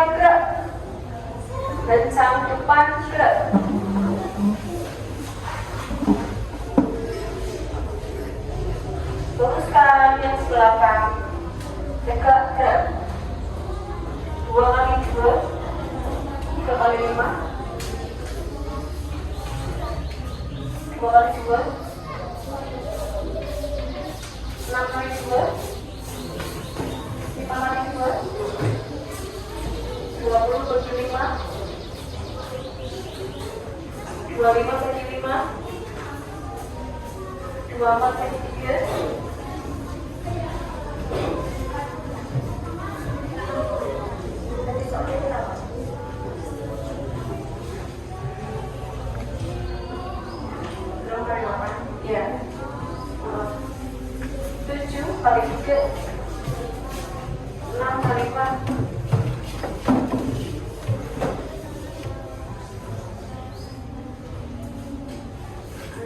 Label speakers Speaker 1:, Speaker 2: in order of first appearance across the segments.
Speaker 1: mulai gerak. Lencang depan gerak. Luruskan yang belakang. Tegak gerak. 2 kali 2, 3 kali 5, 2 kali 2, 6 kali 2, 5 kali 2, 20 bagi 5, 25 bagi 5, 24 bagi 3, 7 kali 3, 6 kali 4,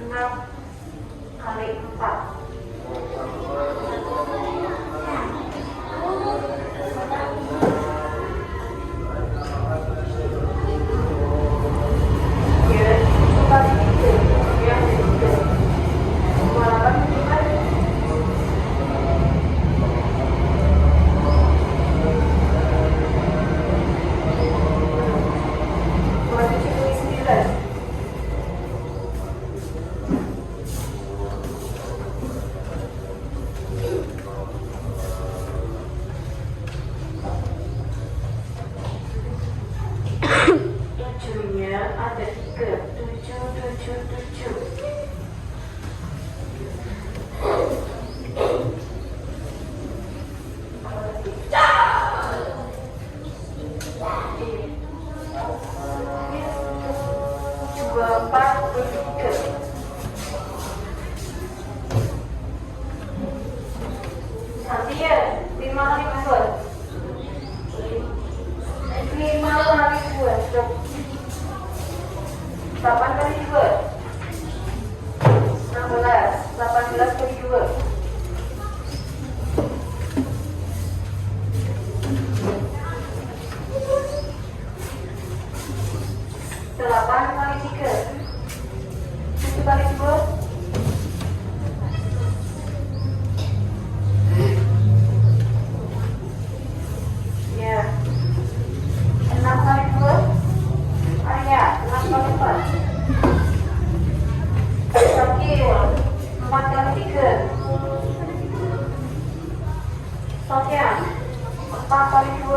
Speaker 1: 6 kali 4. Ada 3, 7, 7, 7. Dua, 4, 3. Santia, 5 kali 2. 5 kali 2. 8 kali 2, 16, 18 kali 2, 8 kali 3, 7 kali 2, ya, 6 kali 2, ya, 6 kali 4. Sakil 4 kali 3. Sofian 4 kali 2,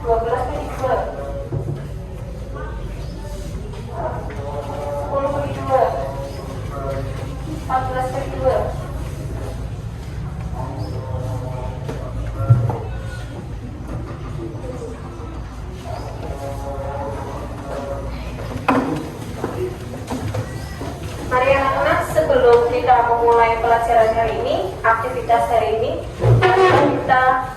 Speaker 1: 12 kali 2, 10 kali 2, 14 kali 2. Mari anak-anak, sebelum kita memulai pelajaran hari ini, aktivitas hari ini, kita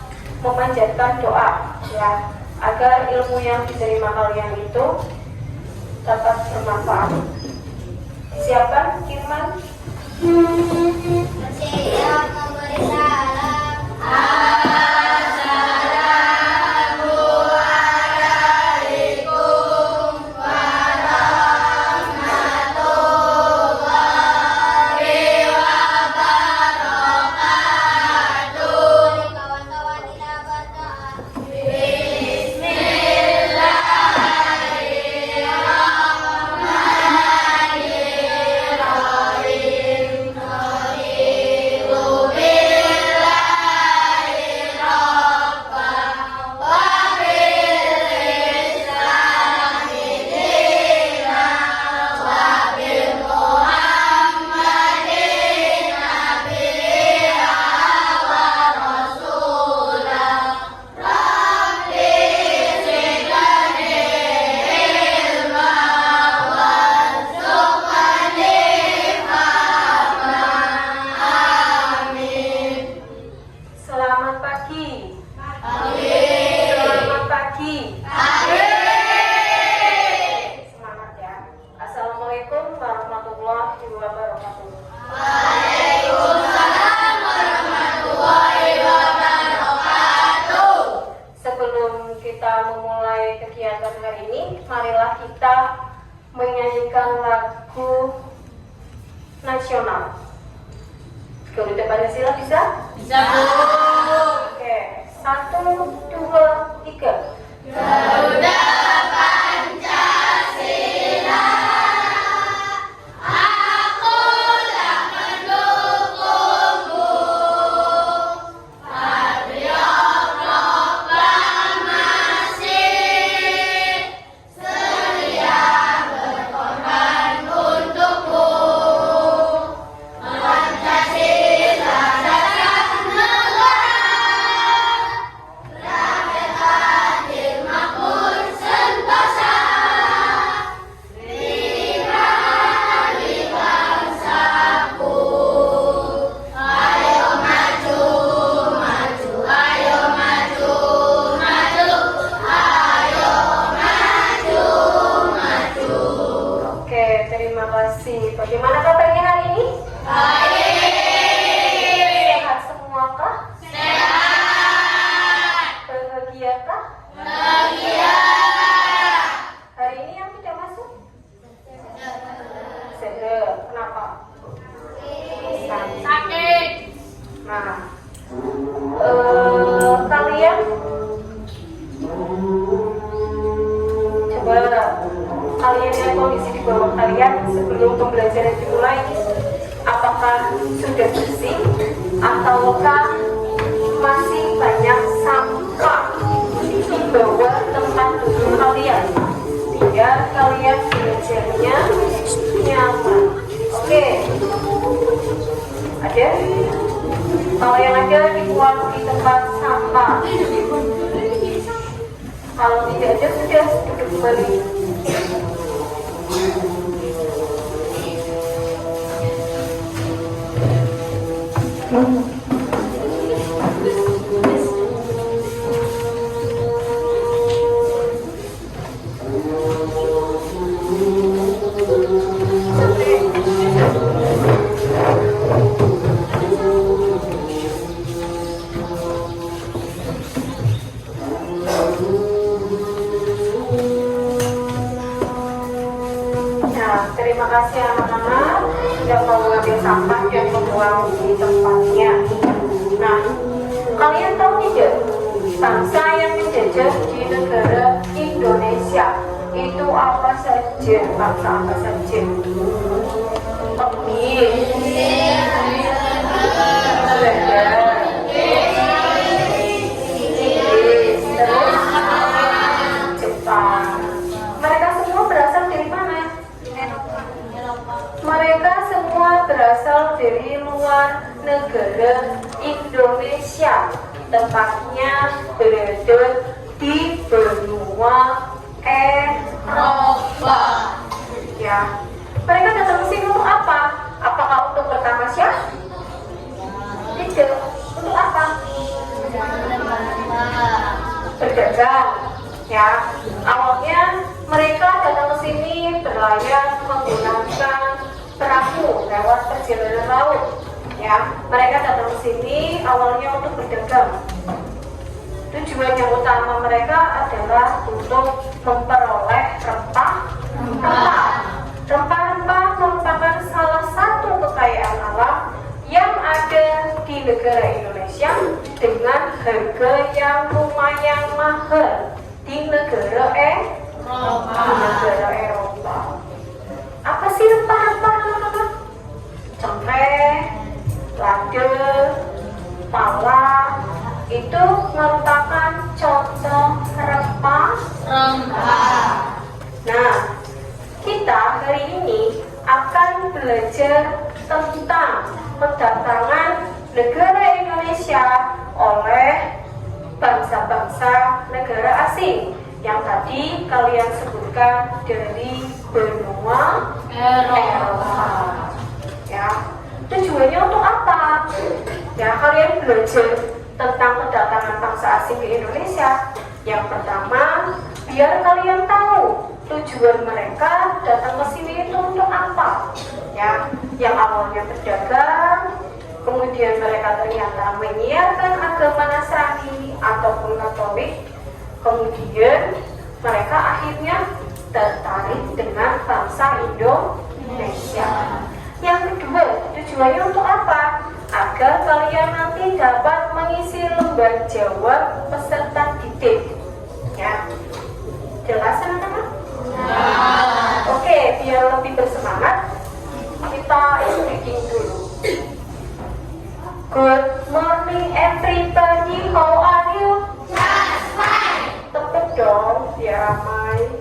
Speaker 1: memanjatkan doa ya, agar ilmu yang diterima kalian itu dapat bermanfaat. Siapa? Firman?
Speaker 2: Siap memberi salam.
Speaker 1: mendengarkan hari ini, marilah kita menyanyikan lagu nasional. Garuda Pancasila bisa?
Speaker 2: Bisa, Bu.
Speaker 1: Oke, 1, 2, 3.
Speaker 2: Garuda Pancasila, akulah pendukungmu. Patriot proklamasi, sedia berkorban untukmu. Pancasila dasar negara, rakyat adil makmur sentosa. Beri bangsaku, ayo maju, maju, ayo maju, maju, ayo maju, maju.
Speaker 1: Oke, terima kasih. Bagaimana kabarnya hari ini?
Speaker 2: Baik,
Speaker 1: Sehat semua kah?
Speaker 2: sehat,
Speaker 1: Bahagia kah?
Speaker 2: bahagia.
Speaker 1: Hari ini yang tidak masuk? Sehat. Kenapa?
Speaker 2: Sakit.
Speaker 1: Nah, kalian coba kalian lihat kondisi di bawah kalian sebelum pembelajaran dimulai. Apakah sudah bersih ataukah masih banyak sampah di bawah tempat duduk kalian? Biar kalian belajarnya nyaman. Oke. Ada? Kalau yang ada dibuang di tempat sampah. Kalau tidak ada sudah duduk kembali. Nah, terima kasih anak-anak sudah mau mengambil sampah dan membuang di tempatnya. Nah, kalian tahu tidak bangsa yang menjajah di negara Indonesia itu apa saja? Bangsa apa saja? Inggris, Belanda, Inggris, terus Jepang. Mereka semua berasal dari mana? Mereka semua berasal dari luar negara Indonesia. Tepatnya berada di benua Eropa. Ya, mereka datang ke sini untuk apa? Apakah untuk bertamasya? Tidak. Untuk apa? Berdagang. Ya, awalnya mereka datang ke sini berlayar menggunakan perahu lewat perjalanan laut. Ya, mereka datang ke sini awalnya untuk berdagang. Tujuan yang utama mereka adalah untuk memperoleh rempah-rempah. Rempah-rempah merupakan salah satu kekayaan alam yang ada di negara Indonesia dengan harga yang lumayan mahal di negara Eropa. Apa sih rempah-rempah, anak-anak? Cengkeh, lada, pala, itu merupakan contoh rempah-rempah. Nah, kita hari ini akan belajar tentang kedatangan negara Indonesia oleh bangsa-bangsa negara asing yang tadi kalian sebutkan dari benua Eropa. Ya, tujuannya untuk apa? Ya, kalian belajar tentang kedatangan bangsa asing ke Indonesia. Yang pertama, biar kalian tahu tujuan mereka datang ke sini itu untuk apa. Ya, yang awalnya berdagang, kemudian mereka ternyata menyiarkan agama Nasrani ataupun Katolik, kemudian mereka tertarik dengan bangsa Indonesia. Yang kedua, tujuannya untuk apa? Agar kalian nanti dapat mengisi lembar jawab peserta didik. Ya, jelas teman-teman? Oke, biar lebih bersemangat, kita speaking dulu. Good morning everybody, how are you?
Speaker 2: Just fine.
Speaker 1: Tepuk dong, biar ramai.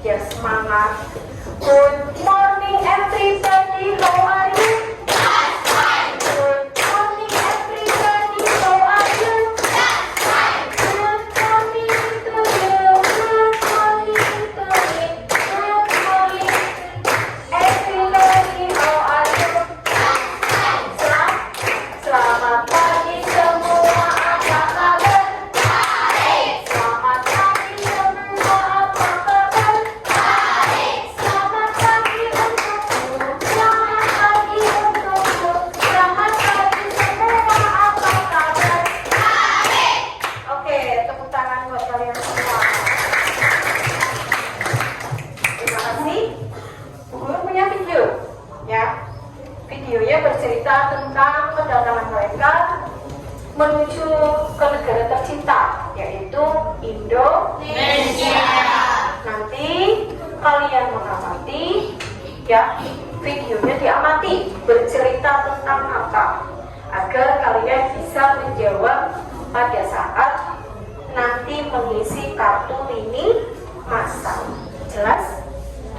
Speaker 1: Ya, semangat. Good morning everybody, how are you?
Speaker 2: Just fine.
Speaker 1: Good morning everybody, how are you?
Speaker 2: Just fine.
Speaker 1: Good morning to you, good morning to me, good morning everybody, how are you? Selamat pagi semua, apa kabar?
Speaker 2: Baik.
Speaker 1: Selamat pagi semua, apa kabar?
Speaker 2: Baik.
Speaker 1: Selamat pagi untukmu, selamat pagi untukmu, selamat pagi semua, apa kabar?
Speaker 2: Baik.
Speaker 1: Oke, tepuk tangan buat kalian semua. Terima kasih. Bu Guru punya video, ya. Videonya bercerita tentang kedatangan mereka menuju ke negara tercinta, yaitu Indonesia. Nanti kalian mengamati, ya, videonya diamati bercerita tentang apa, agar kalian bisa menjawab pada saat nanti mengisi kartu lini masa. Jelas?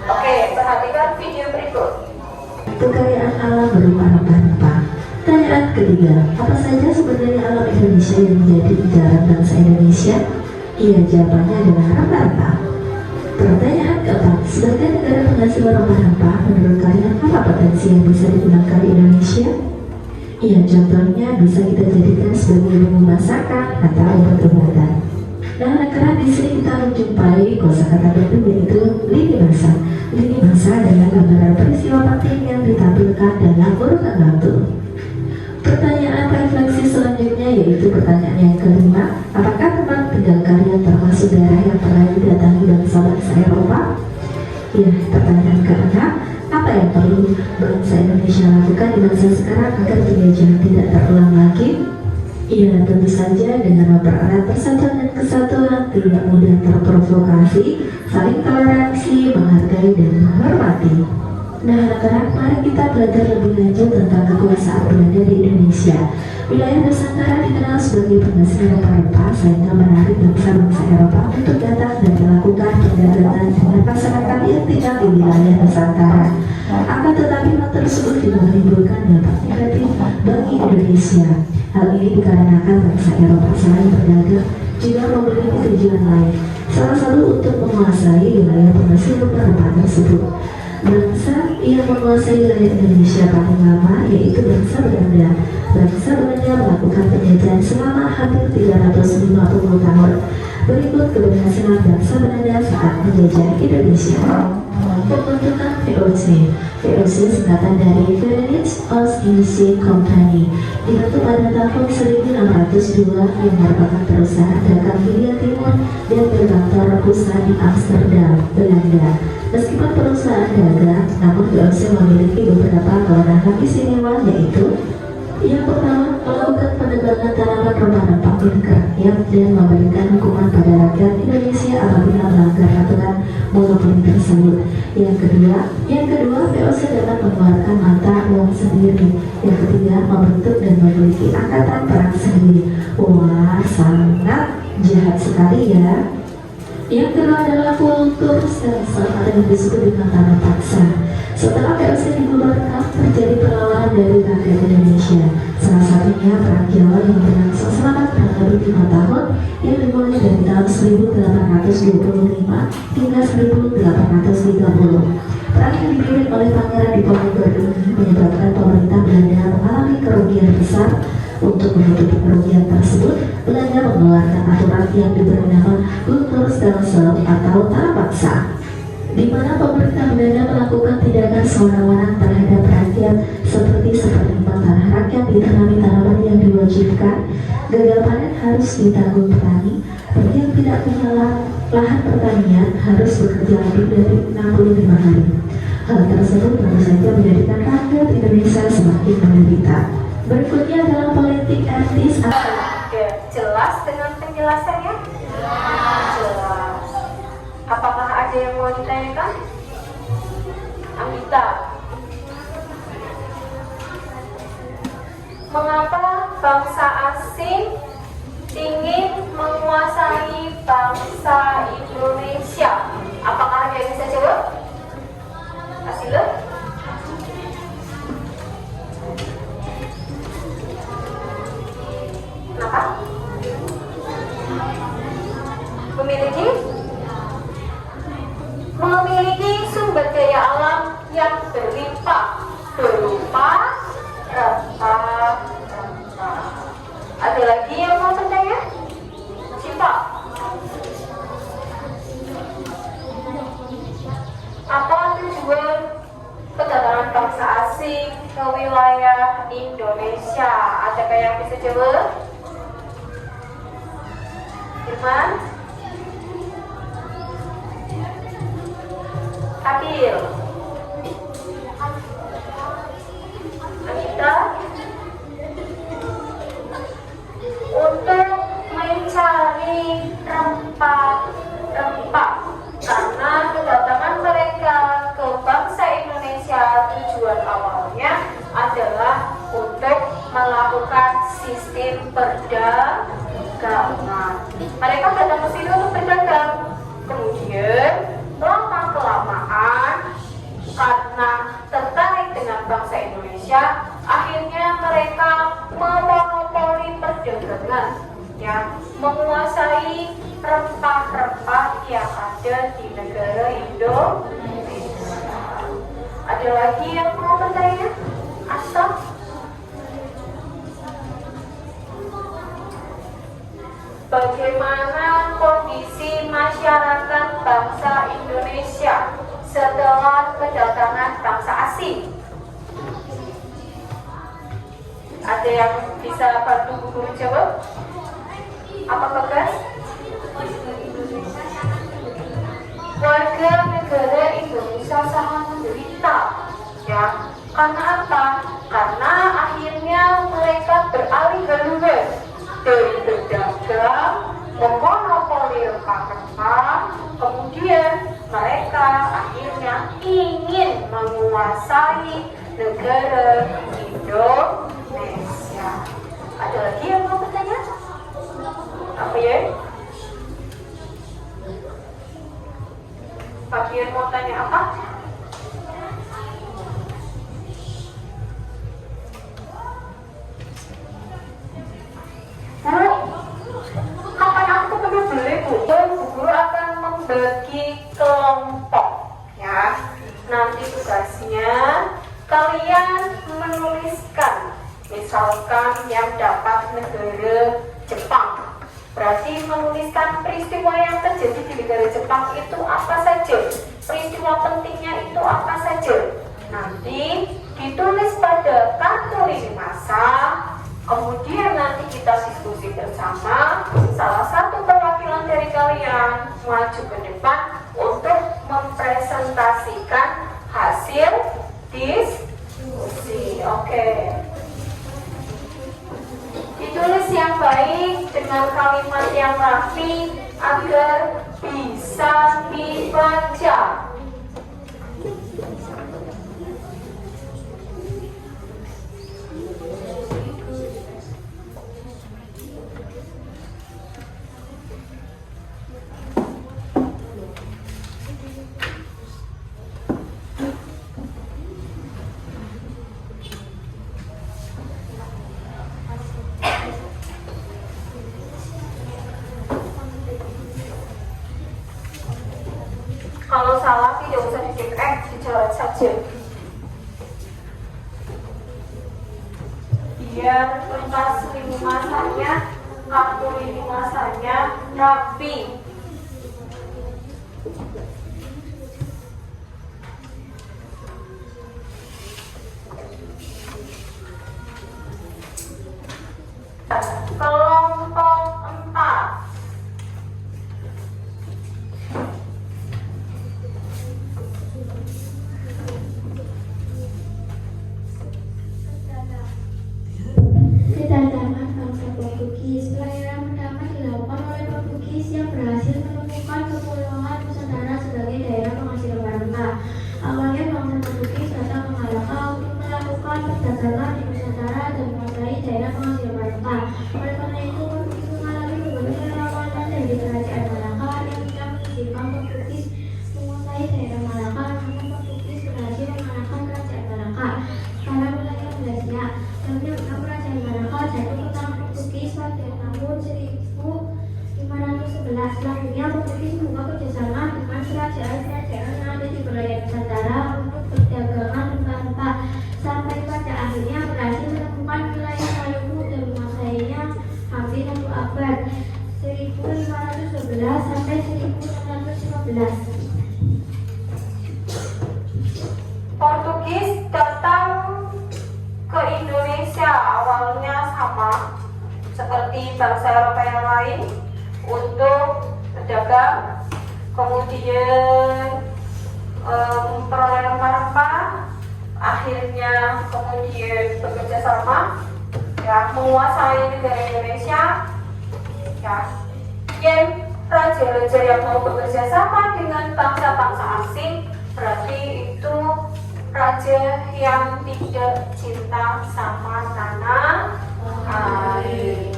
Speaker 1: Oke, perhatikan video berikut.
Speaker 3: Kekayaan alam berupa rempah-rempah. Pertanyaan ketiga, apa saja sebenarnya alam Indonesia yang menjadi incaran bangsa Indonesia? Iya, jawabannya adalah rempah-rempah. Pertanyaan keempat, sebagai negara penghasil rempah-rempah, menurut kalian apa potensi yang bisa digunakan di Indonesia? Iya, contohnya bisa kita jadikan sebagai bumbu masakan atau obat-obatan. Nah, sekarang di sini kita menjumpai kosakata baru yaitu lini masa. Lini masa adalah gambaran peristiwa penting yang ditampilkan dalam urutan waktu. Pertanyaan refleksi selanjutnya yaitu pertanyaan yang kelima, apakah tempat tinggal kalian termasuk daerah yang pernah didatangi bangsa-bangsa Eropa? Ya, pertanyaan keenam, apa yang perlu bangsa Indonesia lakukan di masa sekarang agar penjajahan tidak terulang lagi? Ya, tentu saja dengan mempererat persatuan dan kesatuan, tidak mudah terprovokasi, saling toleransi, menghargai dan menghormati. Nah, anak-anak, mari kita belajar lebih lanjut tentang kekuasaan Belanda di Indonesia. Wilayah Nusantara dikenal sebagai penghasil rempah-rempah sehingga menarik bangsa-bangsa Eropa untuk datang dan melakukan perdagangan dengan masyarakat yang tinggal di wilayah Nusantara. Akan tetapi hal tersebut tidak menimbulkan dampak negatif bagi Indonesia. Hal ini dikarenakan bangsa Eropa selain berdagang juga memiliki tujuan lain, salah satu untuk menguasai wilayah penghasil rempah-rempah tersebut. Bangsa yang menguasai wilayah Indonesia paling lama yaitu bangsa Belanda. Bangsa Belanda melakukan penjajahan selama hampir 350 tahun. Berikut keberhasilan bangsa Belanda saat menjajah Indonesia. Pembentukan VOC. VOC singkatan dari Verenigd Oost-Indische Compagnie, dibentuk pada tahun 1602 yang merupakan perusahaan dagang Hindia Timur dan berkantor pusat di Amsterdam, Belanda. Meskipun perusahaan dagang, namun VOC memiliki beberapa kewenangan istimewa, yaitu yang pertama, melakukan penegakan tanaman rempah-rempah milik rakyat dan memberikan hukuman pada rakyat Indonesia apabila melanggar aturan monopoli tersebut. Yang kedua, VOC dapat mengeluarkan mata uang sendiri. Yang ketiga, membentuk dan memiliki angkatan perang sendiri. Wah, sangat jahat sekali ya. Yang kedua adalah kultur stelsel atau yang disebut dengan tanah paksa. Setelah VOC dibubarkan, terjadi perlawanan dari rakyat Indonesia. Salah satunya perang Jawa yang berlangsung selama kurang lebih 5 tahun yang dimulai dari tahun 1825 hingga 1830. Perang yang dipimpin oleh Pangeran Diponegoro ini menyebabkan pemerintah Belanda mengalami kerugian besar. Untuk menutupi kerugian tersebut, Belanda mengeluarkan aturan yang diberi nama kultur stelsel atau tanah paksa, di mana pemerintah Belanda melakukan tindakan sewenang-wenang terhadap rakyat seperti seperlima tanah rakyat ditanami tanaman yang yang diwajibkan, gagal panen harus ditanggung petani. Bagi yang tidak punya lahan pertanian harus bekerja lebih dari 65 hari. Hal tersebut tentu saja menjadikan rakyat Indonesia semakin menderita. Berikutnya adalah politik etis.
Speaker 1: Jelas dengan penjelasannya? Jelas. Apakah ada yang mau ditanyakan? Anggita, mengapa bangsa asing ingin menguasai bangsa Indonesia? Apakah ada yang bisa jawab? Kasih lo. Kenapa? Memiliki sumber daya alam yang berlimpah berupa rempah. Ada lagi yang mau bertanya? Siapa? Apa tujuan kedatangan bangsa asing ke wilayah Indonesia? Adakah yang bisa jawab? Firman? Adil? Anita? Untuk mencari rempah-rempah, karena kedatangan mereka ke bangsa Indonesia tujuan awalnya adalah untuk melakukan sistem perdagangan. Mereka datang ke sini untuk berdagang. Kemudian lama-kelamaan karena tertarik dengan bangsa Indonesia, akhirnya mereka memonopoli perdagangan, ya, menguasai rempah-rempah yang ada di negara Indonesia. Ada lagi yang mau bertanya? Asal? Bagaimana kondisi masyarakat bangsa Indonesia setelah kedatangan bangsa asing? Ada yang bisa bantu guru jawab? Apa Bagas? Warga negara Indonesia sangat menderita, ya. Karena apa? Karena akhirnya mereka beralih haluan dari berdagang, memonopoli rempah-rempah, kemudian mereka akhirnya ingin menguasai negara Indonesia. Ada lagi yang mau bertanya? Apa ya? Fabian mau tanya apa? Bu, kapan aku perlu beli Bu? Bu guru akan membagi kelompok, ya. Nanti tugasnya kalian menuliskan, misalkan yang dapat negara Jepang, berarti menuliskan peristiwa yang terjadi di negara Jepang itu apa saja, peristiwa pentingnya itu apa saja. Nanti ditulis pada kartu lini masa, kemudian nanti kita diskusi bersama. Salah satu perwakilan dari kalian maju ke depan untuk mempresentasikan hasil diskusi. Oke. Ditulis yang baik dengan kalimat yang rapi agar bisa dibaca. Kalau salah tidak usah dicoret saja. Biar kertas lini masanya, kartu lini masanya rapi.
Speaker 4: abad 1511 sampai 1615.
Speaker 1: Portugis datang ke Indonesia awalnya sama seperti bangsa Eropa yang lain untuk berdagang, kemudian memperoleh rempah-rempah, akhirnya kemudian bekerja sama, ya, menguasai negara Indonesia, ya. Yang raja-raja yang mau bekerja sama dengan bangsa-bangsa asing berarti itu raja yang tidak cinta sama tanah air.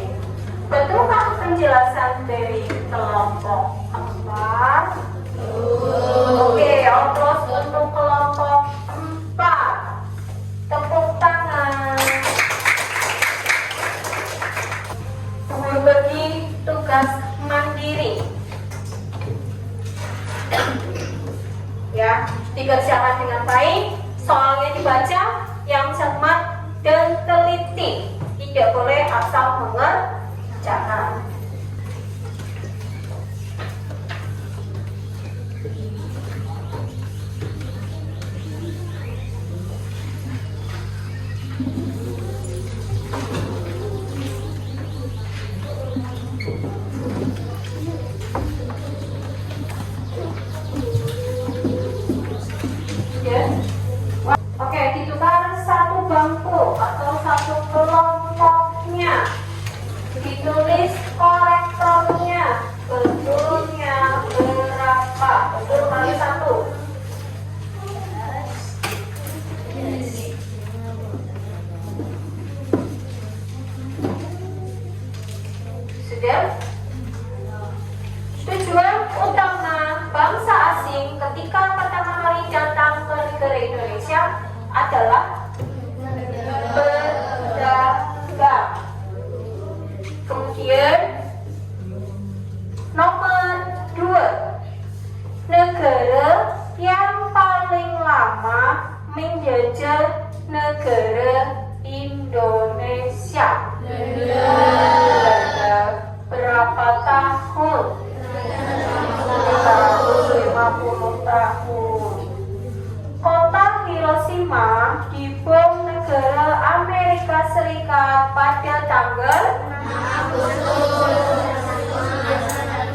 Speaker 1: Betulkah penjelasan dari kelompok 4? Oke, aplaus untuk kelompok 4. Tepuk tangan. Berbagi tugas mandiri. Ya, dikerjakan dengan baik, soalnya dibaca yang cermat dan teliti. Tidak boleh asal mengerjakan. Oke, ditukar satu bangku atau satu kelompoknya. Ditulis korektornya, betulnya berapa? Betul kali satu. Sudah? Tujuan utama bangsa asing ketika pertama kali datang ke negara Indonesia adalah berdagang. Kemudian nomor 2, negara yang paling lama menjajah negara Indonesia. Berapa tahun? 150 tahun. Kota Hiroshima dibom negara Amerika Serikat pada tanggal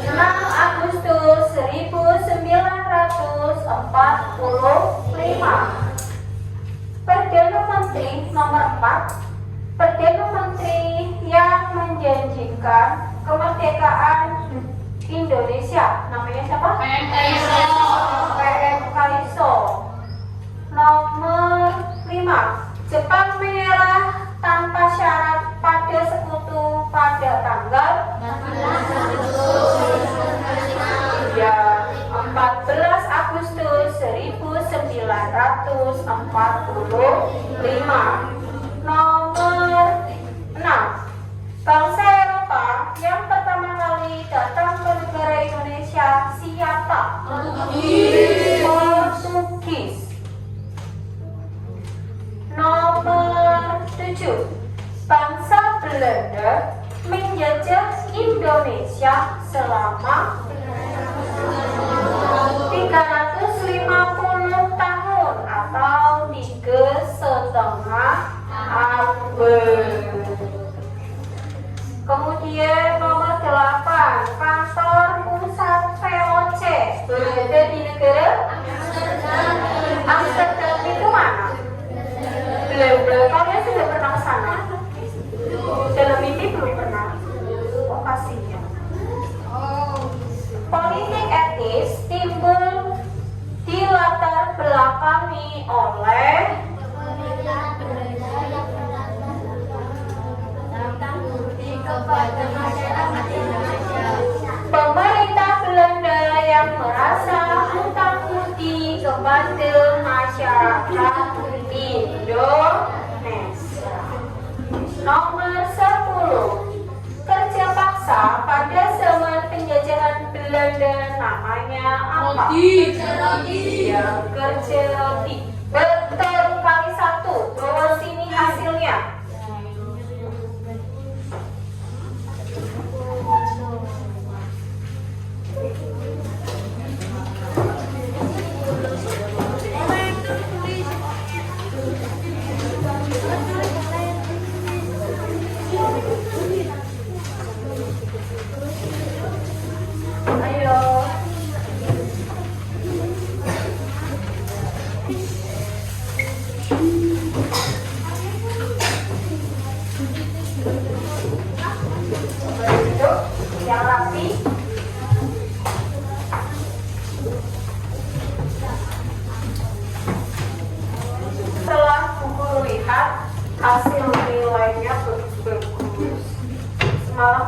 Speaker 1: 6 Agustus 1945. Perdana Menteri nomor 4, Perdana Menteri yang menjanjikan kemerdekaan Indonesia, namanya siapa? PM Kaiso. Nomor 5, Jepang menyerah tanpa syarat pada sekutu pada tanggal 14 Agustus 1945. Nomor 6, bangsa Eropa yang pertama kali datang ke negara Indonesia siapa? Portugis. Nomor 7, bangsa Belanda menjajah Indonesia selama 350 tahun atau 3,5 abad. Kemudian nomor 8, kantor pusat VOC berada di negara Amsterdam. Itu mana? Belum. Kalian sudah pernah ke sana? Dalam mimpi belum pernah. Oh, pastinya. Politik etis timbul dilatar belakangi oleh pemerintah Belanda yang merasa hutang budi kepada masyarakat Indonesia. Nomor 10, kerja paksa pada zaman penjajahan Belanda namanya apa? Ya, kerja roti. Betul kali satu. Bawa sini hasilnya.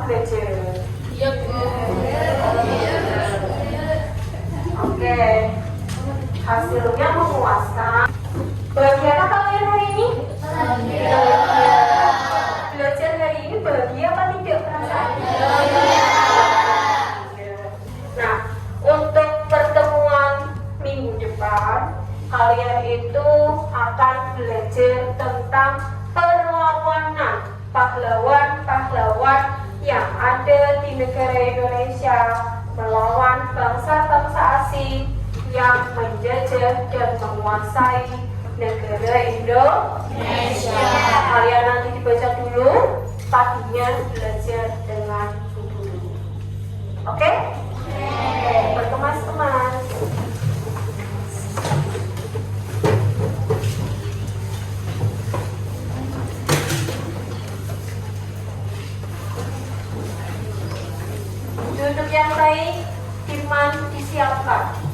Speaker 1: belajar. Oke, hasilnya memuaskan. Bahagia apa kalian hari ini? Belajar hari ini bahagia apa tidak perasaannya? Nah, untuk pertemuan minggu depan, kalian itu akan belajar tentang perlawanan pahlawan-pahlawan yang ada di negara Indonesia melawan bangsa-bangsa asing yang menjajah dan menguasai negara Indonesia. Kalian nanti dibaca dulu, paginya belajar dengan buku dulu. Oke? Berkemas-kemas. Duduk yang baik, Firman disiapkan.